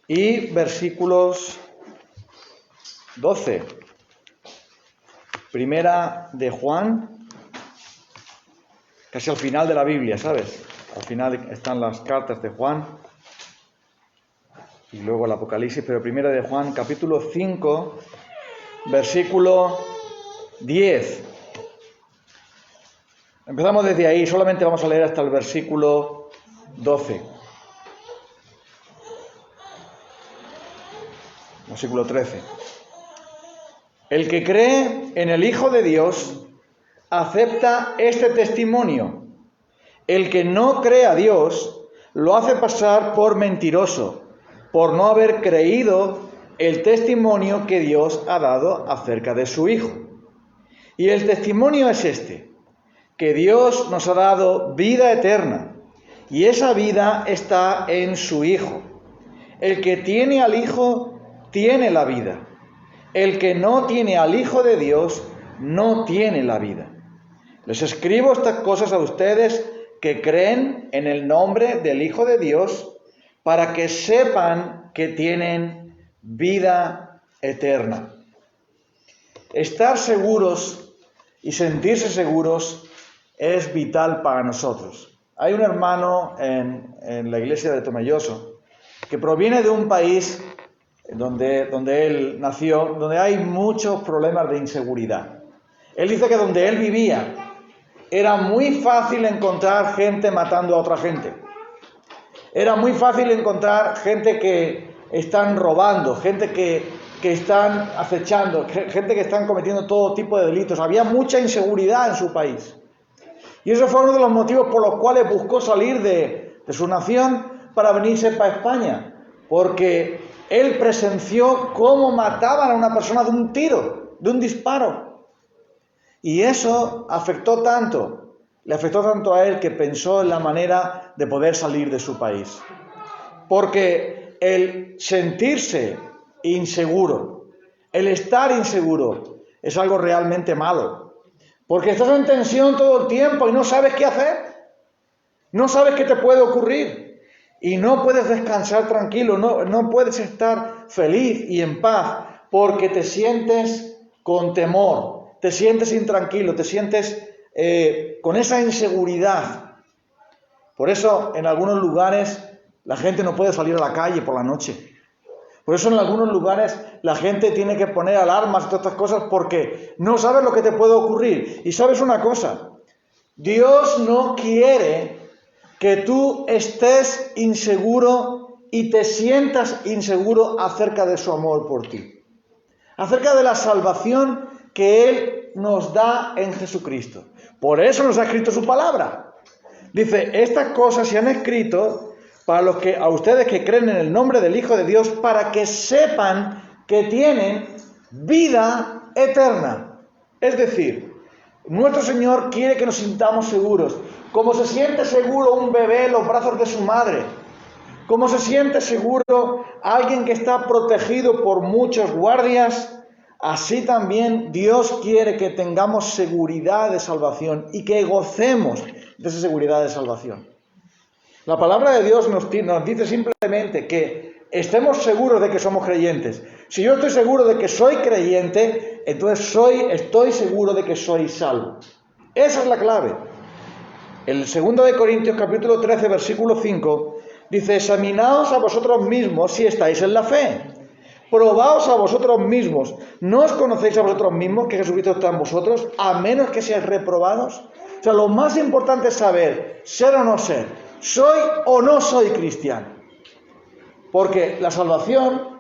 y versículos 12. Primera de Juan, casi al final de la Biblia, ¿sabes? Al final están las cartas de Juan y luego el Apocalipsis, pero Primera de Juan, capítulo 5, versículo 10. Empezamos desde ahí, solamente vamos a leer hasta el versículo 12. Versículo 13. El que cree en el Hijo de Dios acepta este testimonio. El que no cree a Dios lo hace pasar por mentiroso, por no haber creído el testimonio que Dios ha dado acerca de su Hijo. Y el testimonio es este, que Dios nos ha dado vida eterna, y esa vida está en su Hijo. El que tiene al Hijo tiene la vida. El que no tiene al Hijo de Dios no tiene la vida. Les escribo estas cosas a ustedes que creen en el nombre del Hijo de Dios, para que sepan que tienen vida eterna. Estar seguros y sentirse seguros es vital para nosotros. Hay un hermano en la iglesia de Tomelloso que proviene de un país donde él nació, donde hay muchos problemas de inseguridad. Él dice que donde él vivía era muy fácil encontrar gente matando a otra gente. Era muy fácil encontrar gente que están robando, gente que están acechando, gente que están cometiendo todo tipo de delitos. Había mucha inseguridad en su país. Y eso fue uno de los motivos por los cuales buscó salir de su nación para venirse para España. Porque él presenció cómo mataban a una persona de un tiro, de un disparo. Y eso le afectó tanto a él que pensó en la manera de poder salir de su país. Porque el sentirse inseguro, el estar inseguro, es algo realmente malo. Porque estás en tensión todo el tiempo y no sabes qué hacer. No sabes qué te puede ocurrir. Y no puedes descansar tranquilo, no puedes estar feliz y en paz, porque te sientes con temor, te sientes intranquilo, te sientes con esa inseguridad. Por eso en algunos lugares la gente no puede salir a la calle por la noche. Por eso en algunos lugares la gente tiene que poner alarmas y todas estas cosas, porque no sabes lo que te puede ocurrir. Y sabes una cosa, Dios no quiere que tú estés inseguro y te sientas inseguro acerca de su amor por ti, acerca de la salvación que Él nos da en Jesucristo. Por eso nos ha escrito su palabra. Dice, estas cosas se han escrito a ustedes que creen en el nombre del Hijo de Dios, para que sepan que tienen vida eterna. Es decir, nuestro Señor quiere que nos sintamos seguros, como se siente seguro un bebé en los brazos de su madre, como se siente seguro alguien que está protegido por muchos guardias. Así también Dios quiere que tengamos seguridad de salvación y que gocemos de esa seguridad de salvación. La palabra de Dios nos dice simplemente que estemos seguros de que somos creyentes. Si yo estoy seguro de que soy creyente, entonces estoy seguro de que soy salvo. Esa es la clave. El 2 de Corintios capítulo 13, versículo 5, dice, examinaos a vosotros mismos si estáis en la fe. Probaos a vosotros mismos. ¿No os conocéis a vosotros mismos que Jesucristo está en vosotros, a menos que seáis reprobados? O sea, lo más importante es saber, ser o no ser. ¿Soy o no soy cristiano? Porque la salvación,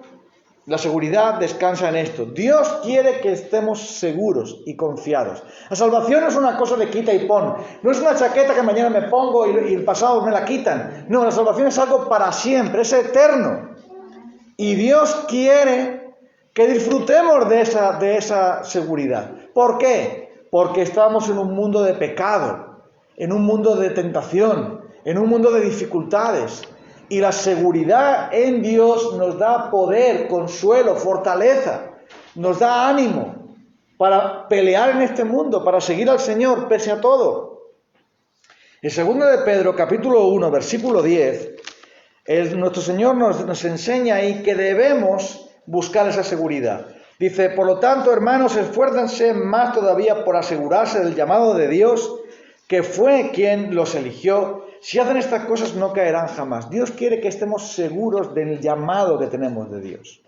la seguridad descansa en esto. Dios quiere que estemos seguros y confiados. La salvación no es una cosa de quita y pon. No es una chaqueta que mañana me pongo y el pasado me la quitan. No, la salvación es algo para siempre, es eterno. Y Dios quiere que disfrutemos de esa seguridad. ¿Por qué? Porque estamos en un mundo de pecado, en un mundo de tentación, en un mundo de dificultades. Y la seguridad en Dios nos da poder, consuelo, fortaleza, nos da ánimo para pelear en este mundo, para seguir al Señor pese a todo. En 2 de Pedro, capítulo 1, versículo 10, Nuestro Señor nos enseña ahí que debemos buscar esa seguridad. Dice, por lo tanto, hermanos, esfuércense más todavía por asegurarse del llamado de Dios, que fue quien los eligió. Si hacen estas cosas no caerán jamás. Dios quiere que estemos seguros del llamado que tenemos de Dios.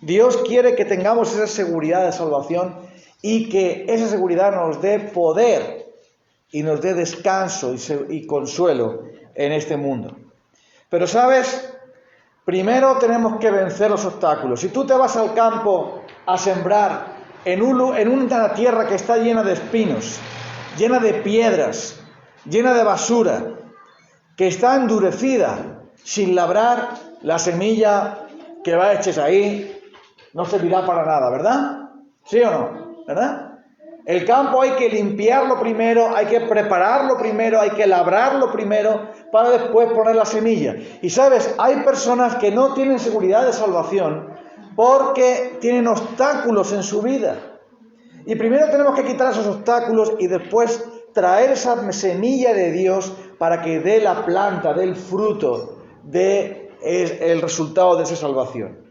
Dios quiere que tengamos esa seguridad de salvación y que esa seguridad nos dé poder y nos dé descanso y consuelo en este mundo. Pero, ¿sabes? Primero tenemos que vencer los obstáculos. Si tú te vas al campo a sembrar en una tierra que está llena de espinos, llena de piedras, llena de basura, que está endurecida, sin labrar, la semilla que va echar ahí no servirá para nada, ¿verdad? ¿Sí o no? ¿Verdad? El campo hay que limpiarlo primero, hay que prepararlo primero, hay que labrarlo primero para después poner la semilla. Y sabes, hay personas que no tienen seguridad de salvación porque tienen obstáculos en su vida. Y primero tenemos que quitar esos obstáculos y después traer esa semilla de Dios para que dé la planta, dé el fruto, dé el resultado de esa salvación.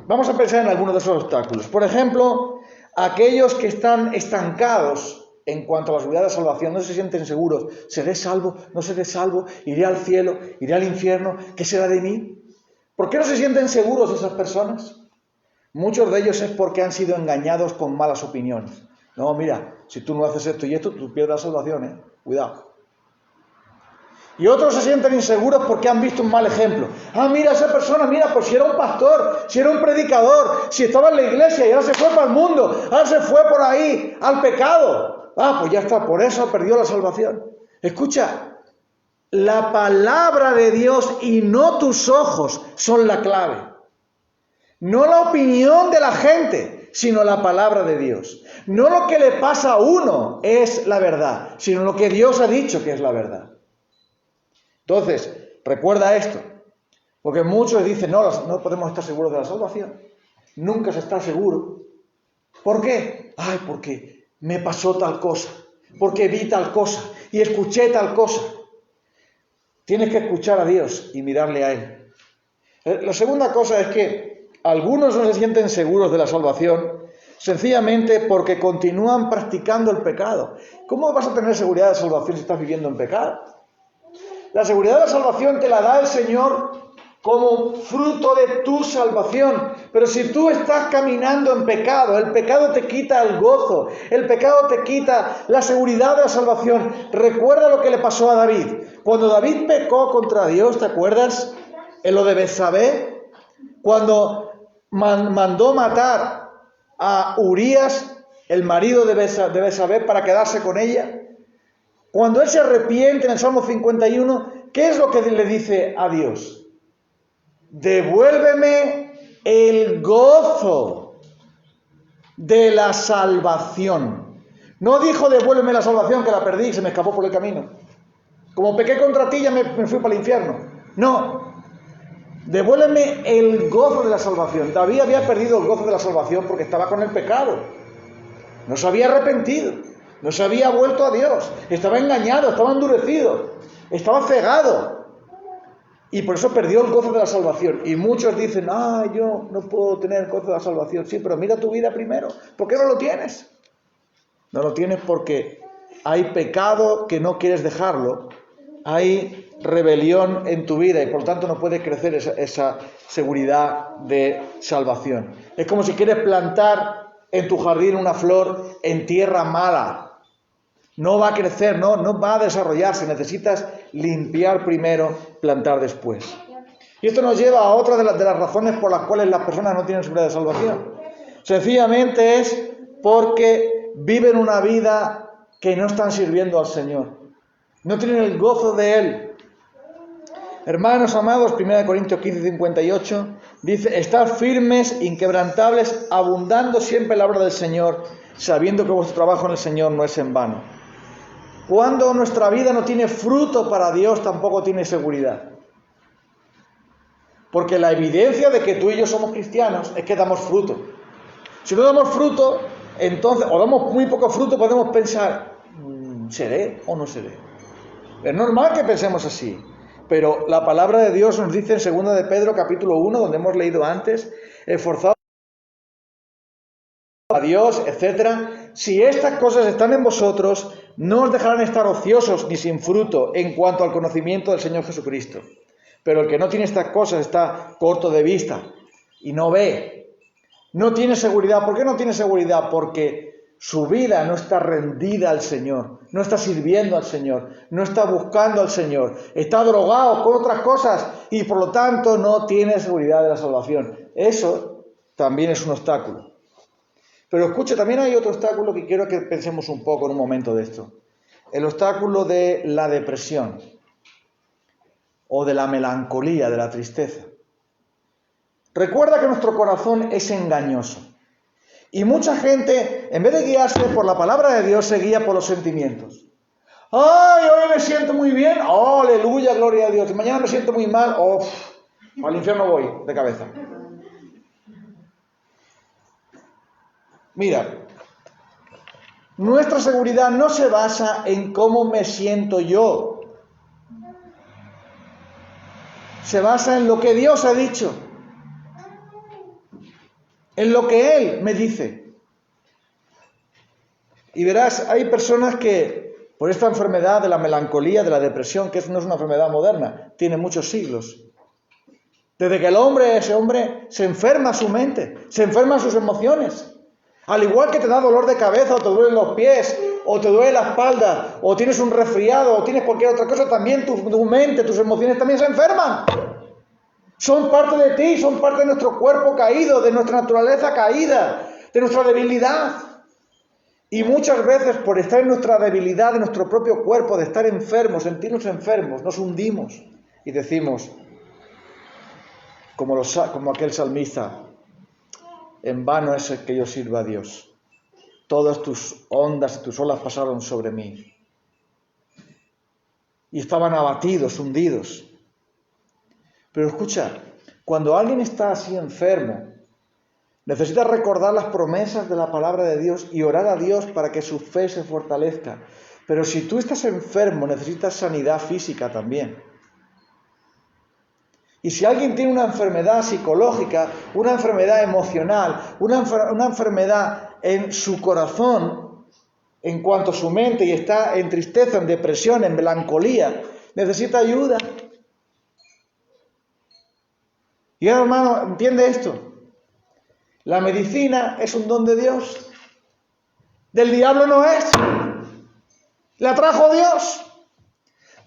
Vamos a pensar en algunos de esos obstáculos. Por ejemplo, aquellos que están estancados en cuanto a la seguridad de salvación, no se sienten seguros. ¿Seré salvo? ¿No seré salvo? ¿Iré al cielo? ¿Iré al infierno? ¿Qué será de mí? ¿Por qué no se sienten seguros esas personas? Muchos de ellos es porque han sido engañados con malas opiniones. No, mira, si tú no haces esto y esto, tú pierdes la salvación, Cuidado. Y otros se sienten inseguros porque han visto un mal ejemplo. Ah, mira, esa persona, mira, pues si era un pastor, si era un predicador, si estaba en la iglesia y ahora se fue para el mundo, ahora se fue por ahí al pecado. Ah, pues ya está, por eso perdió la salvación. Escucha, la palabra de Dios y no tus ojos son la clave. No la opinión de la gente, sino la palabra de Dios. No lo que le pasa a uno es la verdad, sino lo que Dios ha dicho que es la verdad. Entonces, recuerda esto, porque muchos dicen, no podemos estar seguros de la salvación. Nunca se está seguro. ¿Por qué? Ay, porque me pasó tal cosa, porque vi tal cosa y escuché tal cosa. Tienes que escuchar a Dios y mirarle a Él. La segunda cosa es que algunos no se sienten seguros de la salvación sencillamente porque continúan practicando el pecado. ¿Cómo vas a tener seguridad de salvación si estás viviendo en pecado? La seguridad de la salvación te la da el Señor como fruto de tu salvación. Pero si tú estás caminando en pecado, el pecado te quita el gozo, el pecado te quita la seguridad de la salvación. Recuerda lo que le pasó a David. Cuando David pecó contra Dios, ¿te acuerdas? En lo de Betsabé, cuando mandó matar a Urías, el marido de Betsabé, para quedarse con ella. Cuando él se arrepiente en el Salmo 51, ¿qué es lo que le dice a Dios? Devuélveme el gozo de la salvación. No dijo devuélveme la salvación que la perdí y se me escapó por el camino. Como pequé contra ti ya me fui para el infierno. No. Devuélveme el gozo de la salvación. David había perdido el gozo de la salvación porque estaba con el pecado. No se había arrepentido. No se había vuelto a Dios, estaba engañado, estaba endurecido, estaba cegado. Y por eso perdió el gozo de la salvación. Y muchos dicen, yo no puedo tener el gozo de la salvación. Sí, pero mira tu vida primero. ¿Por qué no lo tienes? No lo tienes porque hay pecado que no quieres dejarlo. Hay rebelión en tu vida y por tanto no puede crecer esa seguridad de salvación. Es como si quieres plantar en tu jardín una flor en tierra mala. No va a crecer, no va a desarrollarse. Necesitas limpiar primero, plantar después. Y esto nos lleva a otra de las razones por las cuales las personas no tienen seguridad de salvación. Sencillamente es porque viven una vida que no están sirviendo al Señor. No tienen el gozo de Él. Hermanos amados, 1 Corintios 15, 58, dice, estad firmes, inquebrantables, abundando siempre en la obra del Señor, sabiendo que vuestro trabajo en el Señor no es en vano. Cuando nuestra vida no tiene fruto para Dios, tampoco tiene seguridad. Porque la evidencia de que tú y yo somos cristianos es que damos fruto. Si no damos fruto, entonces, o damos muy poco fruto, podemos pensar, ¿seré o no seré? Es normal que pensemos así. pero la palabra de Dios nos dice en 2 de Pedro capítulo 1, donde hemos leído antes, esforzados a Dios, etcétera. Si estas cosas están en vosotros, no os dejarán estar ociosos ni sin fruto en cuanto al conocimiento del Señor Jesucristo. Pero el que no tiene estas cosas está corto de vista y no ve, no tiene seguridad. ¿Por qué no tiene seguridad? Porque su vida no está rendida al Señor, no está sirviendo al Señor, no está buscando al Señor, está drogado con otras cosas y por lo tanto no tiene seguridad de la salvación. Eso también es un obstáculo. Pero escuche, también hay otro obstáculo que quiero que pensemos un poco en un momento de esto. El obstáculo de la depresión o de la melancolía, de la tristeza. Recuerda que nuestro corazón es engañoso. Y mucha gente, en vez de guiarse por la palabra de Dios, se guía por los sentimientos. ¡Ay, hoy me siento muy bien! ¡Oh, aleluya, gloria a Dios! Y mañana me siento muy mal. ¡Oh, al infierno voy de cabeza! Mira, nuestra seguridad no se basa en cómo me siento yo. Se basa en lo que Dios ha dicho. En lo que Él me dice. Y verás, hay personas que, por esta enfermedad de la melancolía, de la depresión, que no es una enfermedad moderna, tiene muchos siglos. Desde que ese hombre, se enferma su mente, se enferman sus emociones. Al igual que te da dolor de cabeza, o te duelen los pies, o te duele la espalda, o tienes un resfriado, o tienes cualquier otra cosa, también tu mente, tus emociones también se enferman. Son parte de ti, son parte de nuestro cuerpo caído, de nuestra naturaleza caída, de nuestra debilidad. Y muchas veces por estar en nuestra debilidad, de nuestro propio cuerpo, de estar enfermos, sentirnos enfermos, nos hundimos y decimos, como aquel salmista, en vano es el que yo sirva a Dios. Todas tus ondas y tus olas pasaron sobre mí. Y estaban abatidos, hundidos. Pero escucha, cuando alguien está así enfermo, necesita recordar las promesas de la palabra de Dios y orar a Dios para que su fe se fortalezca. Pero si tú estás enfermo, necesitas sanidad física también. Y si alguien tiene una enfermedad psicológica, una enfermedad emocional, una enfermedad en su corazón, en cuanto a su mente, y está en tristeza, en depresión, en melancolía, necesita ayuda. Y hermano, entiende esto. La medicina es un don de Dios. Del diablo no es. La trajo Dios.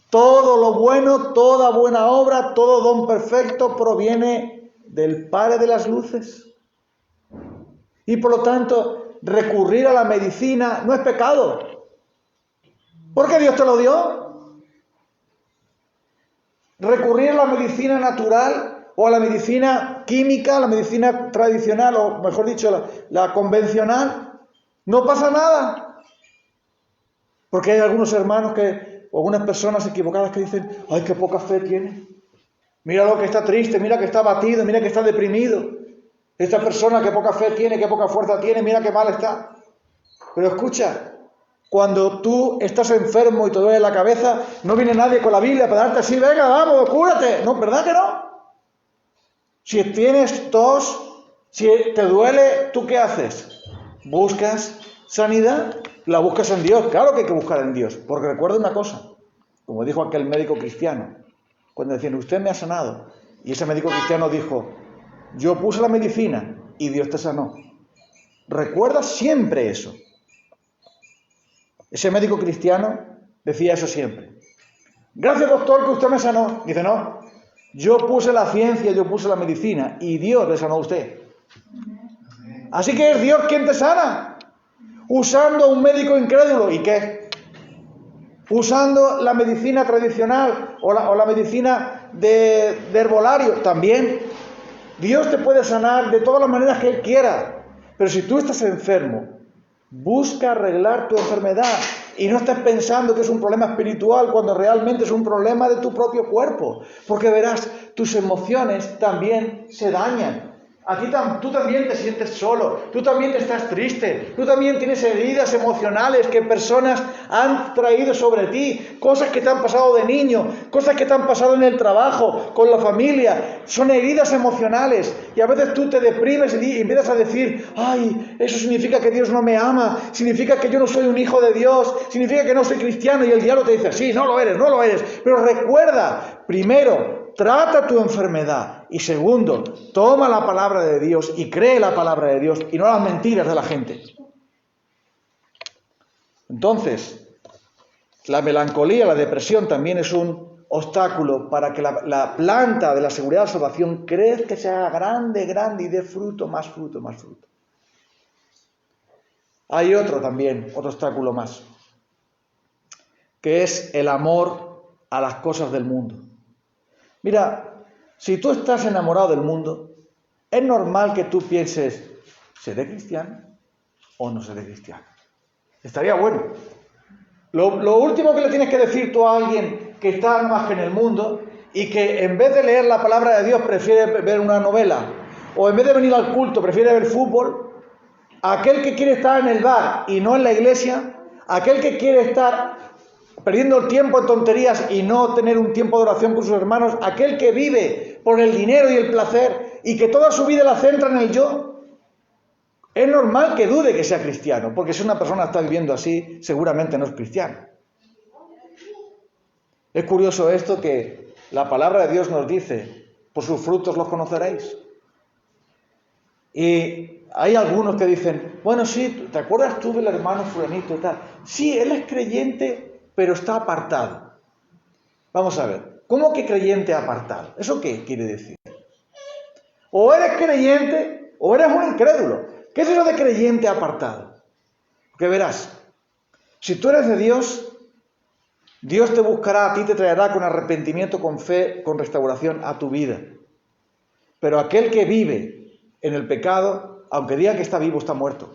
Todo lo bueno, toda buena obra, todo don perfecto proviene del Padre de las luces. Y por lo tanto, recurrir a la medicina no es pecado. Porque Dios te lo dio. Recurrir a la medicina natural o a la medicina química, a la medicina tradicional, o mejor dicho, la convencional, no pasa nada. Porque hay algunos hermanos o algunas personas equivocadas que dicen, ¡ay, qué poca fe tiene! Mira lo que está triste, mira que está abatido, mira que está deprimido. Esta persona qué poca fe tiene, qué poca fuerza tiene, mira qué mal está. Pero escucha, cuando tú estás enfermo y te duele la cabeza, no viene nadie con la Biblia para darte así, venga, vamos, cúrate. No, ¿verdad que no? Si tienes tos, si te duele, ¿tú qué haces? ¿Buscas sanidad? La buscas en Dios. Claro que hay que buscar en Dios. Porque recuerda una cosa, como dijo aquel médico cristiano, cuando decían, usted me ha sanado. Y ese médico cristiano dijo, yo puse la medicina y Dios te sanó. Recuerda siempre eso. Ese médico cristiano decía eso siempre. Gracias, doctor, que usted me sanó. Dice, no. Yo puse la ciencia, yo puse la medicina y Dios le sanó a usted. Así que es Dios quien te sana. Usando un médico incrédulo. ¿Y qué? Usando la medicina tradicional o la medicina de herbolario. También. Dios te puede sanar de todas las maneras que Él quiera. Pero si tú estás enfermo, busca arreglar tu enfermedad. Y no estés pensando que es un problema espiritual cuando realmente es un problema de tu propio cuerpo. Porque verás, tus emociones también se dañan. Tú también te sientes solo, tú también estás triste, tú también tienes heridas emocionales que personas han traído sobre ti, cosas que te han pasado de niño, cosas que te han pasado en el trabajo, con la familia, son heridas emocionales y a veces tú te deprimes y empiezas a decir, ay, eso significa que Dios no me ama, significa que yo no soy un hijo de Dios, significa que no soy cristiano y el diablo te dice, sí, no lo eres, pero recuerda, primero, trata tu enfermedad y segundo, toma la palabra de Dios y cree la palabra de Dios y no las mentiras de la gente. Entonces, la melancolía, la depresión también es un obstáculo para que la planta de la seguridad de la salvación crezca, sea grande y dé fruto, más fruto. Hay otro obstáculo más, que es el amor a las cosas del mundo. Mira, si tú estás enamorado del mundo, es normal que tú pienses, ¿seré cristiano o no seré cristiano? Estaría bueno. Lo último que le tienes que decir tú a alguien que está más que en el mundo y que en vez de leer la palabra de Dios prefiere ver una novela o en vez de venir al culto prefiere ver fútbol, aquel que quiere estar en el bar y no en la iglesia, aquel que quiere estar perdiendo el tiempo en tonterías y no tener un tiempo de oración con sus hermanos, aquel que vive por el dinero y el placer y que toda su vida la centra en el yo, es normal que dude que sea cristiano, porque si una persona está viviendo así, seguramente no es cristiano. Es curioso esto que la palabra de Dios nos dice, por sus frutos los conoceréis. Y hay algunos que dicen, bueno, sí, ¿te acuerdas tú del hermano fulanito y tal? Sí, él es creyente, pero está apartado. Vamos a ver, ¿cómo que creyente apartado? ¿Eso qué quiere decir? O eres creyente o eres un incrédulo. ¿Qué es eso de creyente apartado? Porque verás, si tú eres de Dios, Dios te buscará a ti, te traerá con arrepentimiento, con fe, con restauración a tu vida. Pero aquel que vive en el pecado, aunque diga que está vivo, está muerto.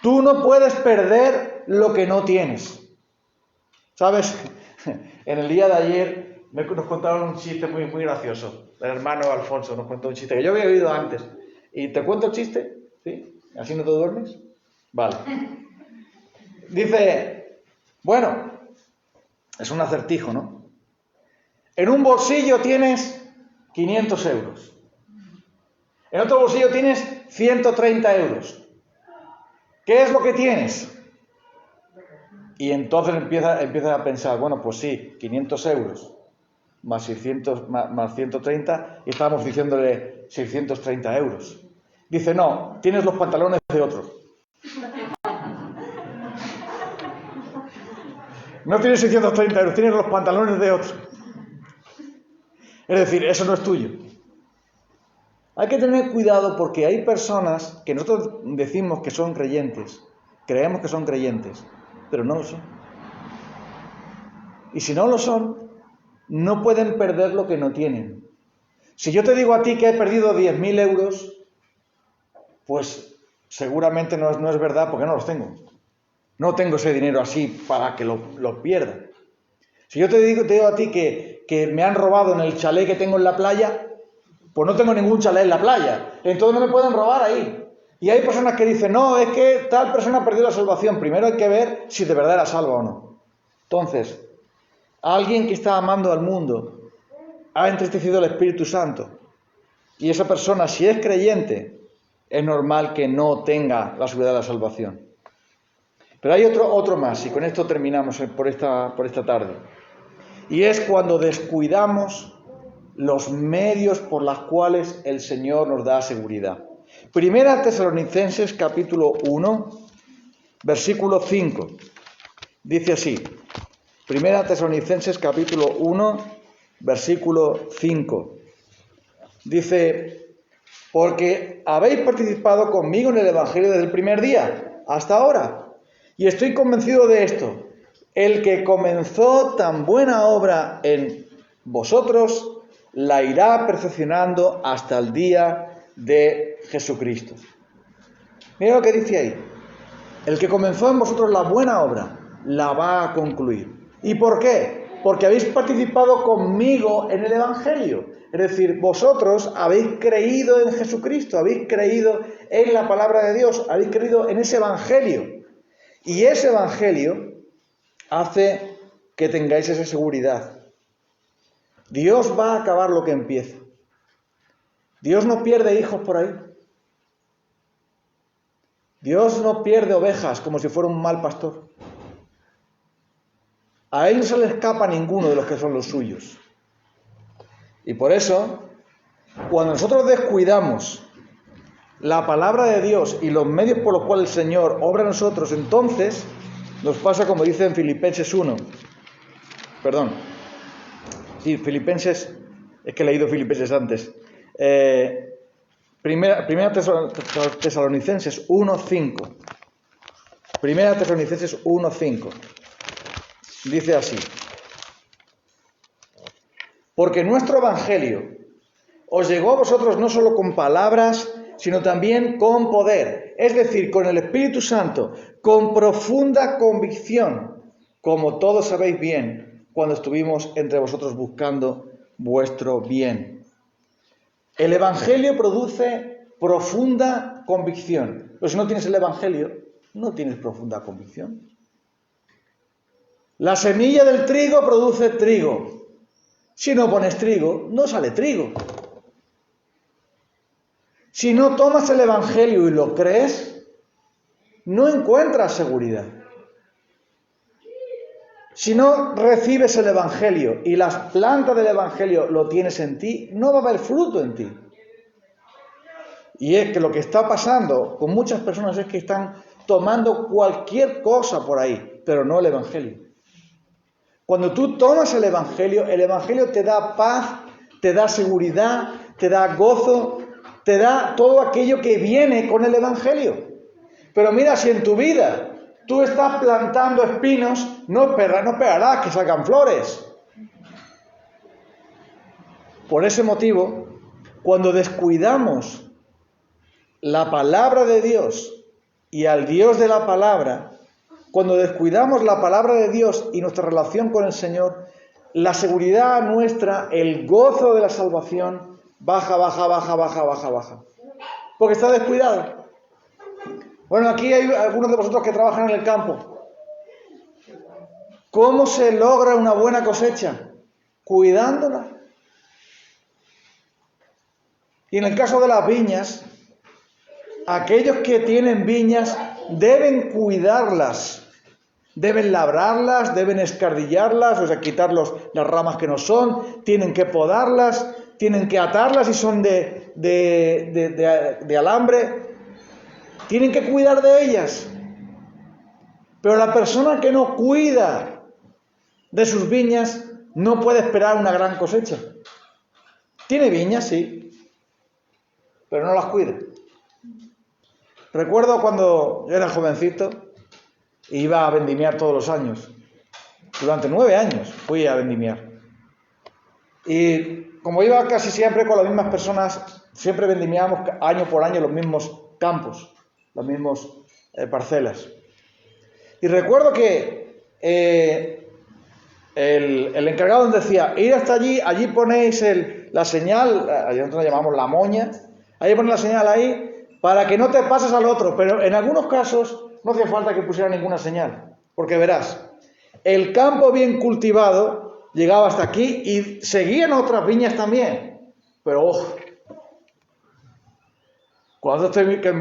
Tú no puedes perder lo que no tienes. ¿Sabes? En el día de ayer nos contaron un chiste muy gracioso. El hermano Alfonso nos contó un chiste que yo había oído antes. ¿Y te cuento el chiste? ¿Sí? ¿Así no te duermes? Vale. Dice, bueno, es un acertijo, ¿no? En un bolsillo tienes 500 euros. En otro bolsillo tienes 130 euros. ¿Qué es lo que tienes? Y entonces empieza a pensar, bueno, pues sí, 500 euros más 600, más 130, y estábamos diciéndole 630 euros. Dice, no, tienes los pantalones de otro. No tienes 630 euros, tienes los pantalones de otro. Es decir, eso no es tuyo. Hay que tener cuidado porque hay personas que nosotros decimos que son creyentes, creemos que son creyentes, pero no lo son. Y si no lo son, no pueden perder lo que no tienen. Si yo te digo a ti que he perdido 10.000 euros, pues seguramente no es verdad porque no los tengo. No tengo ese dinero así para que lo pierda. Si yo te digo a ti que me han robado en el chalet que tengo en la playa, pues no tengo ningún chalet en la playa. Entonces no me pueden robar ahí. Y hay personas que dicen, no, es que tal persona ha perdido la salvación. Primero hay que ver si de verdad era salva o no. Entonces, alguien que está amando al mundo ha entristecido al Espíritu Santo. Y esa persona, si es creyente, es normal que no tenga la seguridad de la salvación. Pero hay otro más, y con esto terminamos por esta tarde. Y es cuando descuidamos los medios por los cuales el Señor nos da seguridad. Primera Tesalonicenses capítulo 1, versículo 5. Dice así. Primera Tesalonicenses capítulo 1, versículo 5. Dice, porque habéis participado conmigo en el Evangelio desde el primer día hasta ahora. Y estoy convencido de esto. El que comenzó tan buena obra en vosotros, la irá perfeccionando hasta el día de Jesucristo. Mira lo que dice ahí. El que comenzó en vosotros la buena obra, la va a concluir. ¿Y por qué? porque habéis participado conmigo en el Evangelio. Es decir, vosotros habéis creído en Jesucristo, habéis creído en la palabra de Dios, habéis creído en ese Evangelio. Y ese Evangelio hace que tengáis esa seguridad. Dios va a acabar lo que empieza. Dios no pierde hijos por ahí. Dios no pierde ovejas como si fuera un mal pastor. A Él no se le escapa ninguno de los que son los suyos. Y por eso, cuando nosotros descuidamos la palabra de Dios y los medios por los cuales el Señor obra en nosotros, entonces nos pasa como dice en Filipenses 1. Filipenses, es que he leído Filipenses antes. Primera Tesalonicenses 1:5. Primera Tesalonicenses 1:5. Dice así: porque nuestro evangelio os llegó a vosotros no solo con palabras, sino también con poder, es decir, con el Espíritu Santo, con profunda convicción, como todos sabéis bien, cuando estuvimos entre vosotros buscando vuestro bien. El evangelio produce profunda convicción. Pero si no tienes el evangelio, no tienes profunda convicción. La semilla del trigo produce trigo. Si no pones trigo, no sale trigo. Si no tomas el evangelio y lo crees, no encuentras seguridad. Si no recibes el evangelio y las plantas del evangelio lo tienes en ti, no va a haber fruto en ti. Y es que lo que está pasando con muchas personas es que están tomando cualquier cosa por ahí, pero no el evangelio. Cuando tú tomas el evangelio te da paz, te da seguridad, te da gozo, te da todo aquello que viene con el evangelio. Pero mira, si en tu vida tú estás plantando espinos, no esperarás que salgan flores. Por ese motivo, cuando descuidamos la palabra de Dios y al Dios de la palabra, cuando descuidamos la palabra de Dios y nuestra relación con el Señor, la seguridad nuestra, el gozo de la salvación, baja. Porque está descuidado. Bueno, aquí hay algunos de vosotros que trabajan en el campo. ¿Cómo se logra una buena cosecha? Cuidándola. Y en el caso de las viñas, aquellos que tienen viñas deben cuidarlas. Deben labrarlas, deben escardillarlas, o sea, quitar las ramas que no son, tienen que podarlas, tienen que atarlas si son de alambre, tienen que cuidar de ellas. Pero la persona que no cuida de sus viñas no puede esperar una gran cosecha. Tiene viñas, sí, pero no las cuida. Recuerdo cuando yo era jovencito, iba a vendimiar todos los años. Durante 9 años fui a vendimiar. Y como iba casi siempre con las mismas personas, siempre vendimiábamos año por año los mismos campos, las mismas parcelas. Y recuerdo que el encargado nos decía, ir hasta allí ponéis la señal, nosotros la llamamos la moña, ahí ponéis la señal ahí para que no te pases al otro, pero en algunos casos no hace falta que pusiera ninguna señal, porque verás, el campo bien cultivado llegaba hasta aquí y seguían otras viñas también, pero ojo, cuando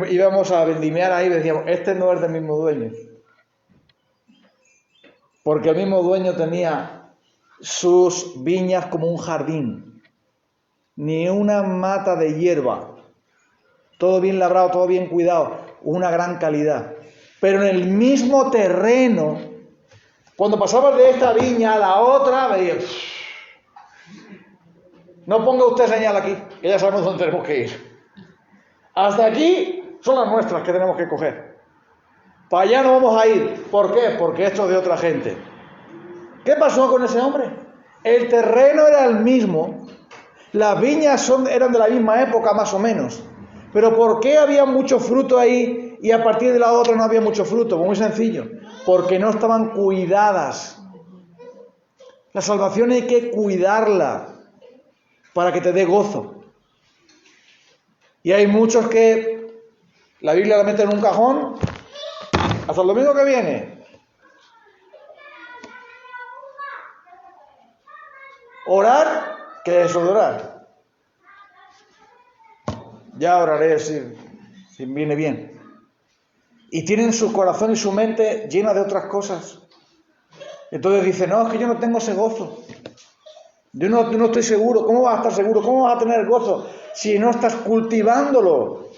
íbamos a vendimiar ahí decíamos, este no es del mismo dueño, porque el mismo dueño tenía sus viñas como un jardín, ni una mata de hierba, todo bien labrado, todo bien cuidado, una gran calidad. Pero en el mismo terreno, cuando pasabas de esta viña a la otra, veías, no ponga usted señal aquí, que ya sabemos dónde tenemos que ir. Hasta aquí son las nuestras que tenemos que coger. Para allá no vamos a ir. ¿Por qué? Porque esto es de otra gente. ¿Qué pasó con ese hombre? El terreno era el mismo, las viñas eran de la misma época más o menos. Pero ¿por qué había mucho fruto ahí y a partir de la otra no había mucho fruto? Pues muy sencillo, porque no estaban cuidadas. La salvación hay que cuidarla para que te dé gozo. Y hay muchos que la Biblia la meten en un cajón hasta el domingo que viene. Orar, que es orar. Ya oraré si viene bien. Y tienen su corazón y su mente llena de otras cosas. Entonces dicen, no, es que yo no tengo ese gozo. Yo no estoy seguro. ¿Cómo vas a estar seguro? ¿Cómo vas a tener gozo si no estás cultivándolo?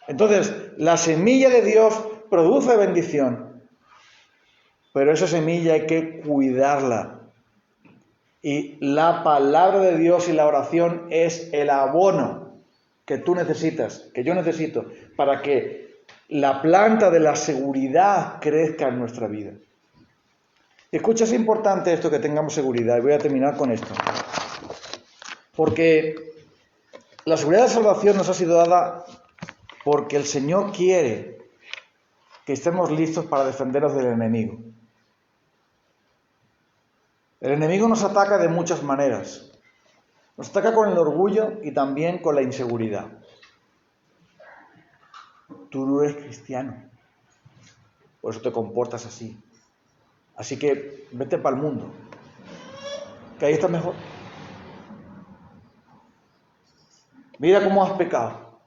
Entonces, la semilla de Dios produce bendición. Pero esa semilla hay que cuidarla. Y la palabra de Dios y la oración es el abono que tú necesitas, que yo necesito, para que la planta de la seguridad crezca en nuestra vida. Escucha, es importante esto, que tengamos seguridad, y voy a terminar con esto. Porque la seguridad de salvación nos ha sido dada porque el Señor quiere que estemos listos para defendernos del enemigo. El enemigo nos ataca de muchas maneras. Nos ataca con el orgullo y también con la inseguridad. Tú no eres cristiano, por eso te comportas así. Así que vete para el mundo, que ahí estás mejor. Mira cómo has pecado,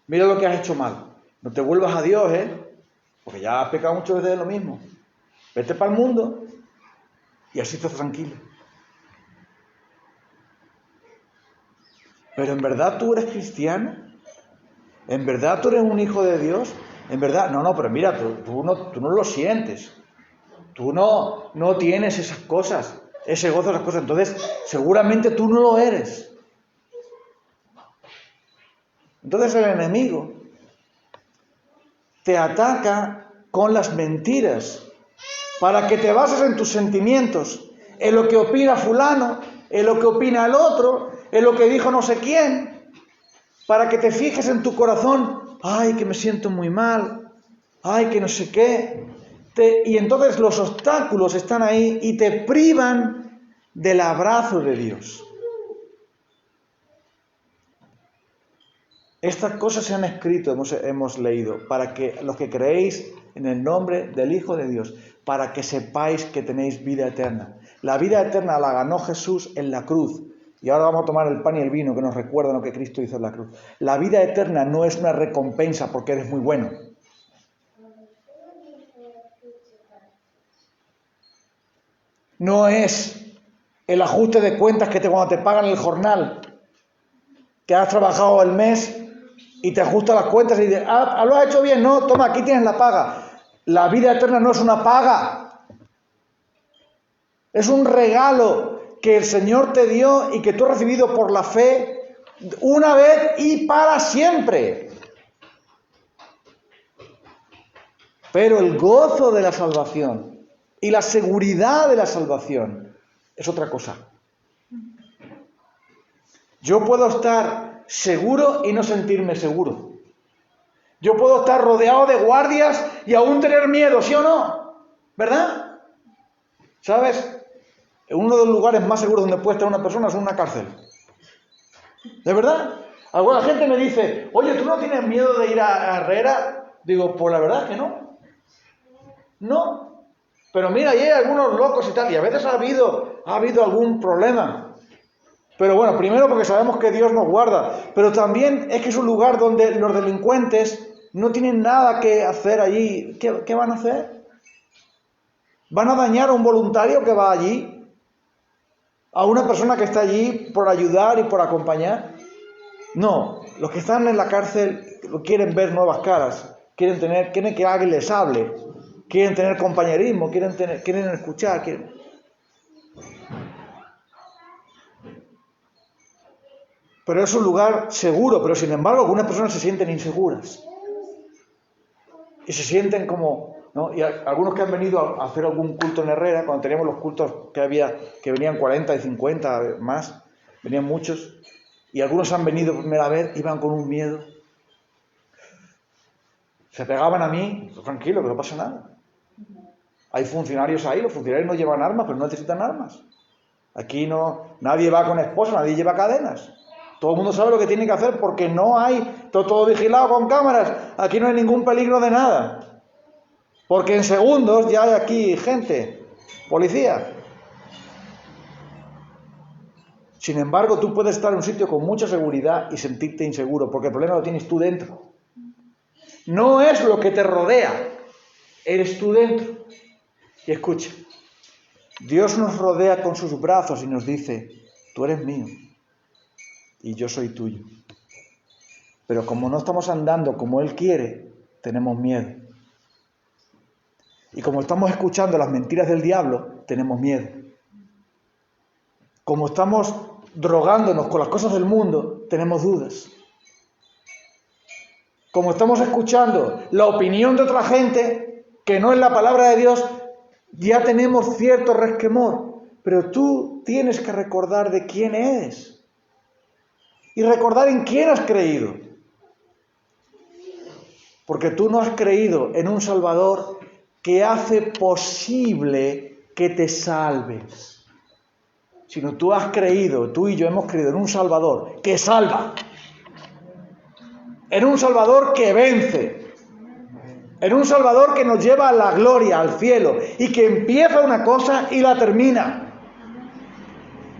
mira lo que has hecho mal. No te vuelvas a Dios, porque ya has pecado muchas veces de lo mismo. Vete para el mundo y así estás tranquilo. Pero ¿en verdad tú eres cristiano? ¿En verdad tú eres un hijo de Dios? ¿En verdad? No, pero mira, tú no lo sientes. Tú no tienes esas cosas, ese gozo de las cosas. Entonces, seguramente tú no lo eres. Entonces el enemigo te ataca con las mentiras para que te bases en tus sentimientos, en lo que opina fulano, en lo que opina el otro, en lo que dijo no sé quién, para que te fijes en tu corazón, ay, que me siento muy mal, ay, que no sé qué. Y entonces los obstáculos están ahí y te privan del abrazo de Dios. Estas cosas se han escrito, hemos leído, para que los que creéis en el nombre del Hijo de Dios, para que sepáis que tenéis vida eterna. La vida eterna la ganó Jesús en la cruz. Y ahora vamos a tomar el pan y el vino que nos recuerdan lo que Cristo hizo en la cruz. La vida eterna no es una recompensa porque eres muy bueno. No es el ajuste de cuentas que cuando te pagan el jornal, que has trabajado el mes y te ajusta las cuentas y dices, lo has hecho bien, no, toma, aquí tienes la paga. La vida eterna no es una paga. Es un regalo que el Señor te dio y que tú has recibido por la fe una vez y para siempre. Pero el gozo de la salvación y la seguridad de la salvación es otra cosa. Yo puedo estar seguro y no sentirme seguro. Yo puedo estar rodeado de guardias y aún tener miedo, ¿sí o no? ¿Verdad? ¿Sabes? Uno de los lugares más seguros donde puede estar una persona es una cárcel. ¿De verdad? Alguna gente me dice, oye, ¿tú no tienes miedo de ir a Herrera? Digo, pues la verdad es que no. No. Pero mira, ahí hay algunos locos y tal, y a veces ha habido algún problema. Pero bueno, primero porque sabemos que Dios nos guarda, pero también es que es un lugar donde los delincuentes no tienen nada que hacer allí. ¿Qué van a hacer? ¿Van a dañar a un voluntario que va allí? ¿A una persona que está allí por ayudar y por acompañar? No, los que están en la cárcel quieren ver nuevas caras, quieren que alguien les hable, quieren tener compañerismo, quieren escuchar. Pero es un lugar seguro, pero sin embargo algunas personas se sienten inseguras. Y se sienten como, ¿no? Y algunos que han venido a hacer algún culto en Herrera, cuando teníamos los cultos que venían 40 y 50 más, venían muchos, y algunos han venido por primera vez, iban con un miedo. Se pegaban a mí, tranquilo, que no pasa nada. Hay funcionarios ahí, los funcionarios no llevan armas, pero no necesitan armas. Aquí no, nadie va con esposa, nadie lleva cadenas. Todo el mundo sabe lo que tiene que hacer porque no hay, todo vigilado con cámaras. Aquí no hay ningún peligro de nada. Porque en segundos ya hay aquí gente, policía. Sin embargo, tú puedes estar en un sitio con mucha seguridad y sentirte inseguro, porque el problema lo tienes tú dentro. No es lo que te rodea, eres tú dentro. Y escucha, Dios nos rodea con sus brazos y nos dice, tú eres mío y yo soy tuyo. Pero como no estamos andando como Él quiere, tenemos miedo. Y como estamos escuchando las mentiras del diablo, tenemos miedo. Como estamos drogándonos con las cosas del mundo, tenemos dudas. Como estamos escuchando la opinión de otra gente, que no es la palabra de Dios, ya tenemos cierto resquemor. Pero tú tienes que recordar de quién eres. Y recordar en quién has creído. Porque tú no has creído en un Salvador que hace posible que te salves. Sino tú has creído, tú y yo hemos creído en un Salvador que salva. En un Salvador que vence. En un Salvador que nos lleva a la gloria, al cielo. Y que empieza una cosa y la termina.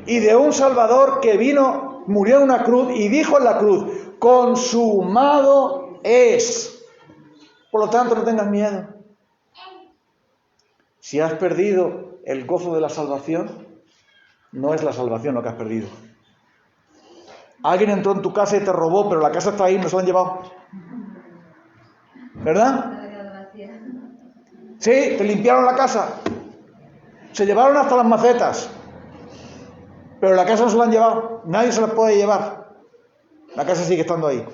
Y de un Salvador que vino, murió en una cruz y dijo en la cruz, consumado es. Por lo tanto, no tengas miedo. Si has perdido el gozo de la salvación, no es la salvación lo que has perdido. Alguien entró en tu casa y te robó, pero la casa está ahí, no se la han llevado. ¿Verdad? Sí, te limpiaron la casa. Se llevaron hasta las macetas. Pero la casa no se la han llevado. Nadie se la puede llevar. La casa sigue estando ahí.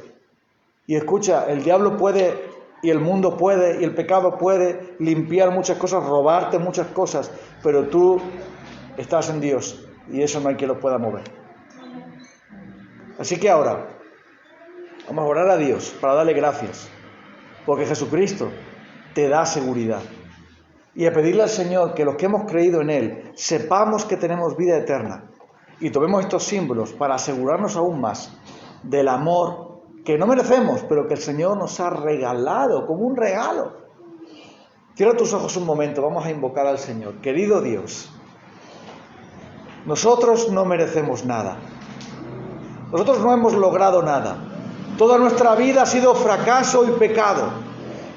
Y escucha, el diablo puede, y el mundo puede, y el pecado puede limpiar muchas cosas, robarte muchas cosas, pero tú estás en Dios y eso no hay quien lo pueda mover. Así que ahora vamos a orar a Dios para darle gracias, porque Jesucristo te da seguridad. Y a pedirle al Señor que los que hemos creído en Él sepamos que tenemos vida eterna y tomemos estos símbolos para asegurarnos aún más del amor que no merecemos, pero que el Señor nos ha regalado como un regalo. Cierra tus ojos un momento, vamos a invocar al Señor. Querido Dios, nosotros no merecemos nada. Nosotros no hemos logrado nada. Toda nuestra vida ha sido fracaso y pecado,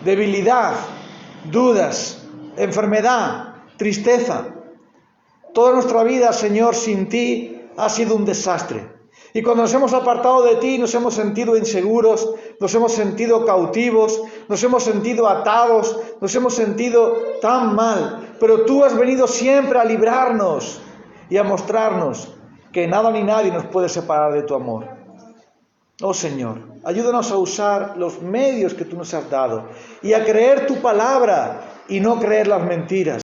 debilidad, dudas, enfermedad, tristeza. Toda nuestra vida, Señor, sin ti ha sido un desastre. Y cuando nos hemos apartado de ti, nos hemos sentido inseguros, nos hemos sentido cautivos, nos hemos sentido atados, nos hemos sentido tan mal. Pero tú has venido siempre a librarnos y a mostrarnos que nada ni nadie nos puede separar de tu amor. Oh Señor, ayúdanos a usar los medios que tú nos has dado y a creer tu palabra y no creer las mentiras.